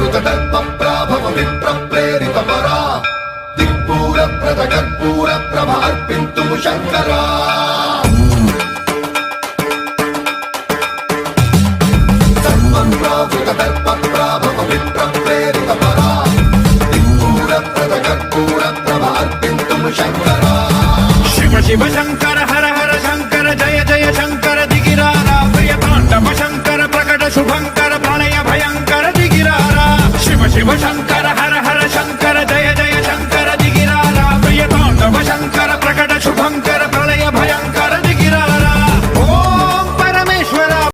दर्पप्राभव विप्रप्रेरितपरा दिक्पूरप्रदकर्पूरप्रभ अर्पिन्तुं शङ्करा सर्वं प्रावृतदर्पप्राभव विप्रप्रेरितपरा दिक्पूरप्रदकर्पूरप्रभ अर्पिन्तुं शङ्करा शिव शिव शङ्कर हर हर शङ्कर जय जय शङ्कर